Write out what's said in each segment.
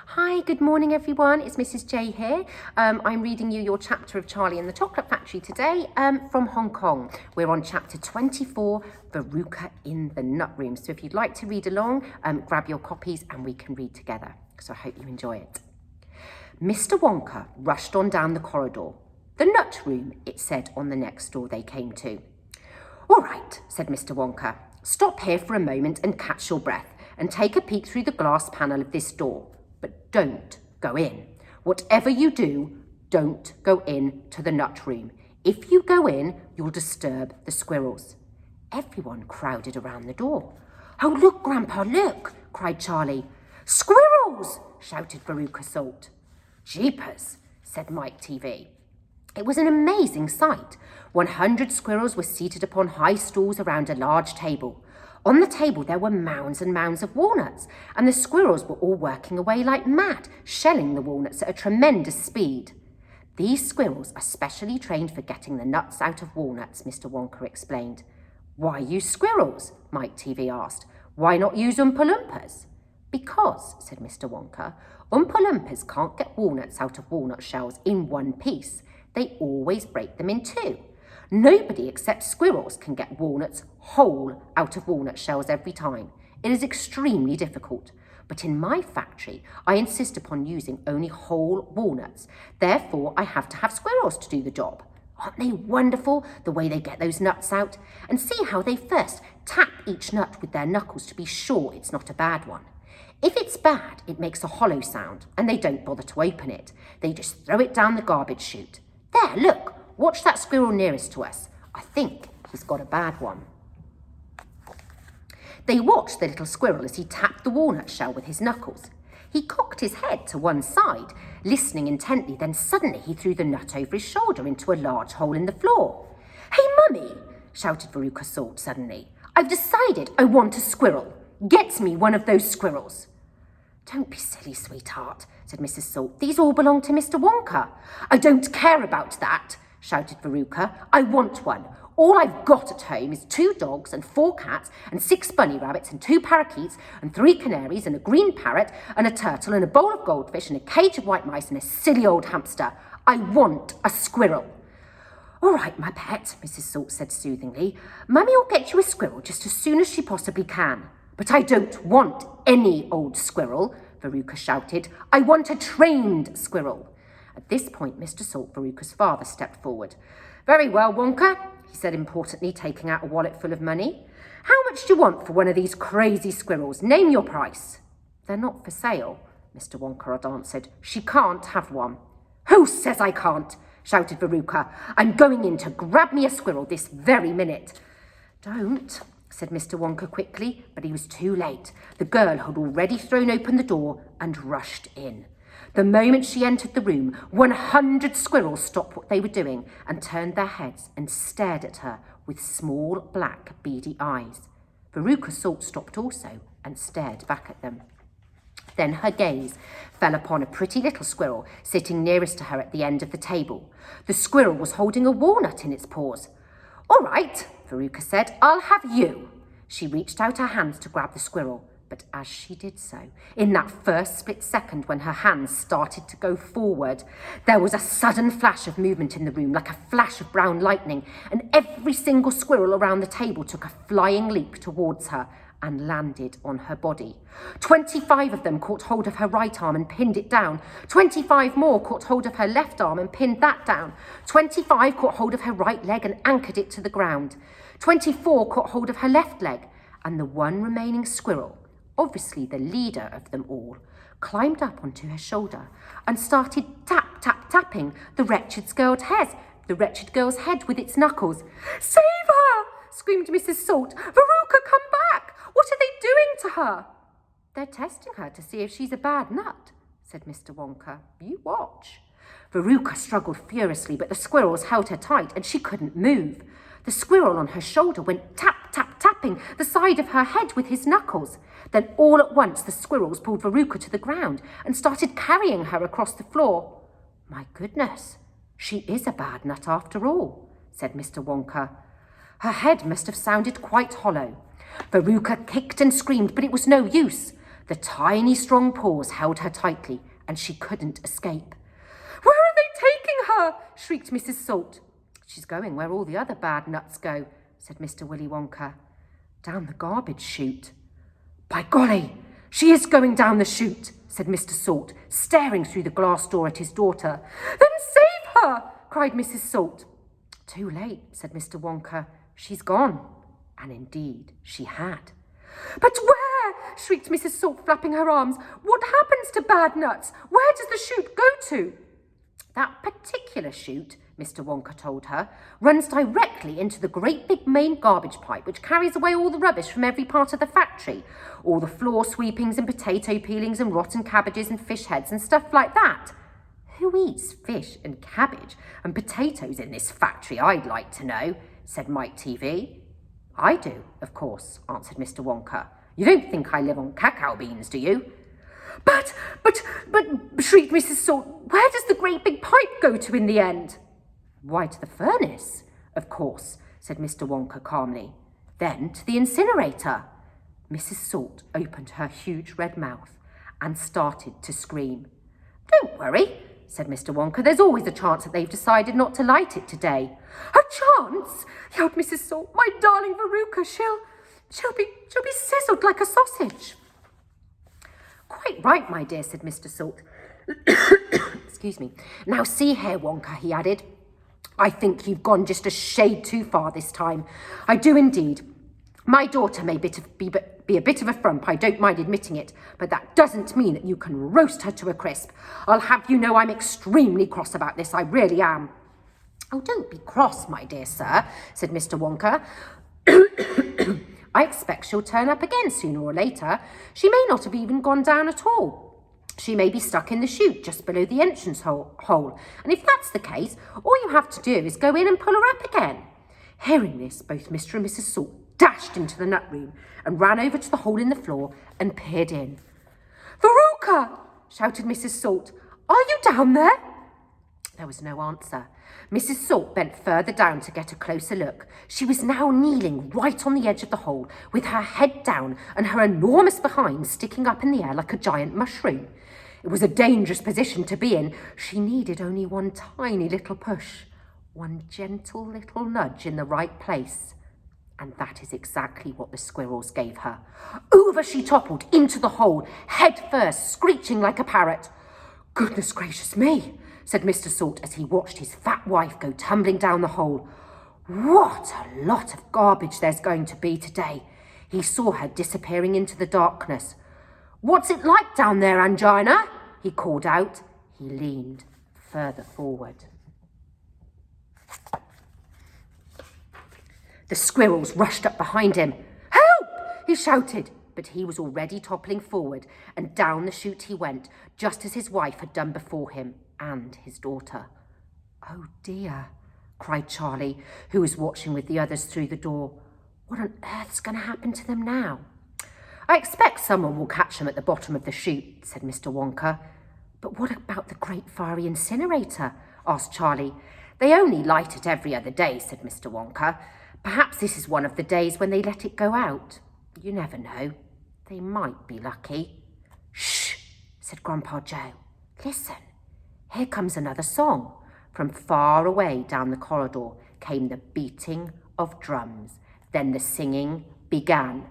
Hi, good morning everyone. It's Mrs. J here. I'm reading you your chapter of Charlie and the Chocolate Factory today from Hong Kong. We're on chapter 24, Veruca in the Nut Room. So if you'd like to read along, grab your copies and we can read together. So I hope you enjoy it. Mr. Wonka rushed on down the corridor. The nut room, it said on the next door they came to. All right, said Mr. Wonka. Stop here for a moment and catch your breath and take a peek through the glass panel of this door. But don't go in. Whatever you do, don't go in to the nut room. If you go in, you'll disturb the squirrels. Everyone crowded around the door. Oh, look, Grandpa, look, cried Charlie. Squirrels, shouted Veruca Salt. Jeepers, said Mike TV. It was an amazing sight. 100 squirrels were seated upon high stools around a large table. On the table there were mounds and mounds of walnuts, and the squirrels were all working away like mad, shelling the walnuts at a tremendous speed. These squirrels are specially trained for getting the nuts out of walnuts, Mr. Wonka explained. Why use squirrels? Mike TV asked. Why not use Oompa Loompas? Because, said Mr. Wonka, Oompa Loompas can't get walnuts out of walnut shells in one piece. They always break them in two. Nobody except squirrels can get walnuts whole out of walnut shells every time. It is extremely difficult. But in my factory, I insist upon using only whole walnuts. Therefore, I have to have squirrels to do the job. Aren't they wonderful, the way they get those nuts out? And see how they first tap each nut with their knuckles to be sure it's not a bad one. If it's bad, it makes a hollow sound, and they don't bother to open it. They just throw it down the garbage chute. There, look. Watch that squirrel nearest to us. I think he's got a bad one. They watched the little squirrel as he tapped the walnut shell with his knuckles. He cocked his head to one side, listening intently, then suddenly he threw the nut over his shoulder into a large hole in the floor. Hey, Mummy, shouted Veruca Salt suddenly. I've decided I want a squirrel. Get me one of those squirrels. Don't be silly, sweetheart, said Mrs. Salt. These all belong to Mr. Wonka. I don't care about that, shouted Veruca. I want one. All I've got at home is 2 dogs and 4 cats and 6 bunny rabbits and 2 parakeets and 3 canaries and a green parrot and a turtle and a bowl of goldfish and a cage of white mice and a silly old hamster. I want a squirrel. All right, my pet, Mrs. Salt said soothingly. Mummy will get you a squirrel just as soon as she possibly can. But I don't want any old squirrel, Veruca shouted. I want a trained squirrel. At this point, Mr. Salt, Veruca's father, stepped forward. Very well, Wonka, he said importantly, taking out a wallet full of money. How much do you want for one of these crazy squirrels? Name your price. They're not for sale, Mr. Wonka had answered. She can't have one. Who says I can't? Shouted Veruca. I'm going in to grab me a squirrel this very minute. Don't, said Mr. Wonka quickly, but he was too late. The girl had already thrown open the door and rushed in. The moment she entered the room, 100 squirrels stopped what they were doing and turned their heads and stared at her with small, black, beady eyes. Veruca Salt stopped also and stared back at them. Then her gaze fell upon a pretty little squirrel sitting nearest to her at the end of the table. The squirrel was holding a walnut in its paws. All right, Veruca said, I'll have you. She reached out her hands to grab the squirrel. But as she did so, in that first split second when her hands started to go forward, there was a sudden flash of movement in the room, like a flash of brown lightning, and every single squirrel around the table took a flying leap towards her and landed on her body. 25 of them caught hold of her right arm and pinned it down. 25 more caught hold of her left arm and pinned that down. 25 caught hold of her right leg and anchored it to the ground. 24 caught hold of her left leg, and the one remaining squirrel, obviously the leader of them all, climbed up onto her shoulder and started tapping the wretched girl's head with its knuckles. Save her! Screamed Mrs. Salt. Veruca, come back! What are they doing to her? They're testing her to see if she's a bad nut, said Mr. Wonka. You watch. Veruca struggled furiously, but the squirrels held her tight and she couldn't move. The squirrel on her shoulder went tapping the side of her head with his knuckles. Then all at once the squirrels pulled Veruca to the ground and started carrying her across the floor. My goodness, she is a bad nut after all, said Mr. Wonka. Her head must have sounded quite hollow. Veruca kicked and screamed, but it was no use. The tiny strong paws held her tightly and she couldn't escape. "Where are they taking her?" shrieked Mrs. Salt. "She's going where all the other bad nuts go," said Mr. Willy Wonka. "Down the garbage chute." "By golly, she is going down the chute," said Mr. Salt, staring through the glass door at his daughter. "Then save her!" cried Mrs. Salt. "Too late," said Mr. Wonka. "She's gone." And indeed she had. "But where?" shrieked Mrs. Salt, flapping her arms. "What happens to bad nuts? Where does the chute go to?" "That particular chute," Mr. Wonka told her, "runs directly into the great big main garbage pipe which carries away all the rubbish from every part of the factory. All the floor sweepings and potato peelings and rotten cabbages and fish heads and stuff like that." "Who eats fish and cabbage and potatoes in this factory, I'd like to know," said Mike TV. "I do, of course," answered Mr. Wonka. "You don't think I live on cacao beans, do you?" But, shrieked Mrs. Salt, "where does the great big pipe go to in the end?" "Why, to the furnace, of course," said Mr. Wonka calmly. "Then to the incinerator." Mrs. Salt opened her huge red mouth and started to scream. "Don't worry," said Mr. Wonka. "There's always a chance that they've decided not to light it today." "A chance?" yelled Mrs. Salt. "My darling Veruca, she'll be sizzled like a sausage." "Quite right, my dear," said Mr. Salt. Excuse me. "Now see here, Wonka," he added. "I think you've gone just a shade too far this time. I do indeed. My daughter may be a bit of a frump, I don't mind admitting it, but that doesn't mean that you can roast her to a crisp. I'll have you know I'm extremely cross about this, I really am." "Oh, don't be cross, my dear sir," said Mr. Wonka. "I expect she'll turn up again sooner or later. She may not have even gone down at all. She may be stuck in the chute just below the entrance hole. And if that's the case, all you have to do is go in and pull her up again." Hearing this, both Mr. and Mrs. Salt dashed into the nut room and ran over to the hole in the floor and peered in. "Veruca!" shouted Mrs. Salt. "Are you down there?" There was no answer. Mrs. Salt bent further down to get a closer look. She was now kneeling right on the edge of the hole, with her head down and her enormous behind sticking up in the air like a giant mushroom. It was a dangerous position to be in. She needed only one tiny little push, one gentle little nudge in the right place. And that is exactly what the squirrels gave her. Over she toppled into the hole, head first, screeching like a parrot. "Goodness gracious me," said Mr. Salt as he watched his fat wife go tumbling down the hole. "What a lot of garbage there's going to be today." He saw her disappearing into the darkness. "What's it like down there, Angina?" he called out. He leaned further forward. The squirrels rushed up behind him. "Help!" he shouted, but he was already toppling forward, and down the chute he went, just as his wife had done before him, and his daughter. "Oh dear," cried Charlie, who was watching with the others through the door. "What on earth's going to happen to them now?" "I expect someone will catch them at the bottom of the chute," said Mr. Wonka. "But what about the great fiery incinerator?" asked Charlie. "They only light it every other day," said Mr. Wonka. "Perhaps this is one of the days when they let it go out. You never know. They might be lucky." "Shh," said Grandpa Joe. "Listen, here comes another song." From far away down the corridor came the beating of drums. Then the singing began.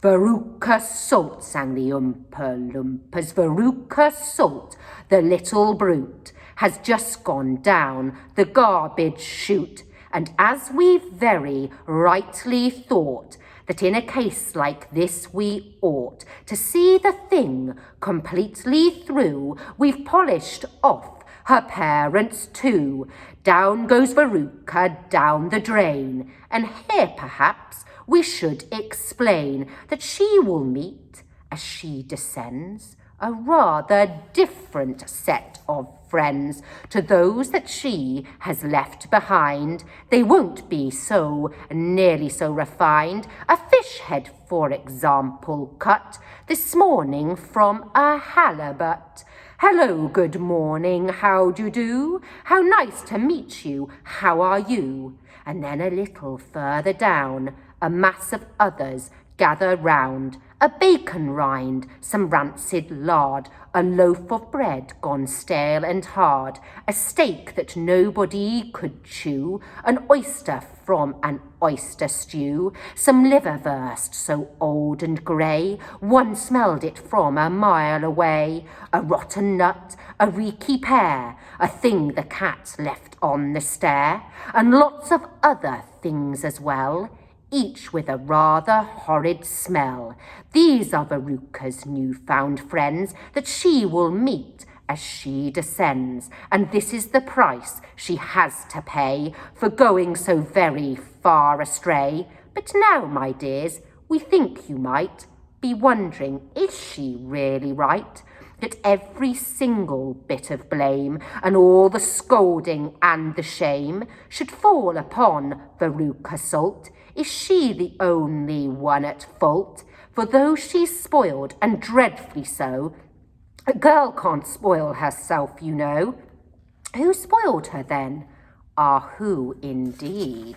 "Veruca Salt," sang the Oompa Loompas. "Veruca Salt, the little brute, has just gone down the garbage chute. And as we very rightly thought, that in a case like this we ought to see the thing completely through, we've polished off her parents too. Down goes Veruca down the drain. And here perhaps we should explain that she will meet, as she descends, a rather different set of friends to those that she has left behind. They won't be so nearly so refined. A fish head, for example, cut this morning from a halibut. Hello, good morning, how do you do? How nice to meet you, how are you?" And then a little further down, a mass of others gather round, a bacon rind, some rancid lard, a loaf of bread gone stale and hard, a steak that nobody could chew, an oyster from an oyster stew, some liverwurst so old and grey, one smelled it from a mile away, a rotten nut, a reeky pear, a thing the cat left on the stair, and lots of other things as well, each with a rather horrid smell. These are Veruca's new-found friends that she will meet as she descends, and this is the price she has to pay for going so very far astray. But now, my dears, we think you might be wondering, is she really right? That every single bit of blame and all the scolding and the shame should fall upon Veruca Salt. Is she the only one at fault? For though she's spoiled, and dreadfully so, a girl can't spoil herself, you know. Who spoiled her then? Ah, who indeed?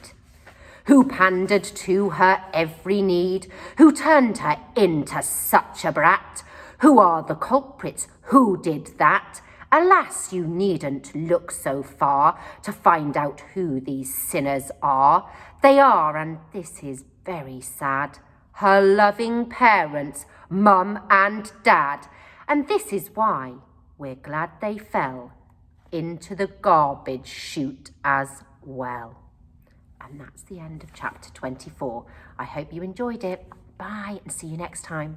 Who pandered to her every need? Who turned her into such a brat? Who are the culprits? Who did that? Alas, you needn't look so far to find out who these sinners are. They are, and this is very sad, her loving parents, Mum and Dad. And this is why we're glad they fell into the garbage chute as well. And that's the end of chapter 24. I hope you enjoyed it. Bye, and see you next time.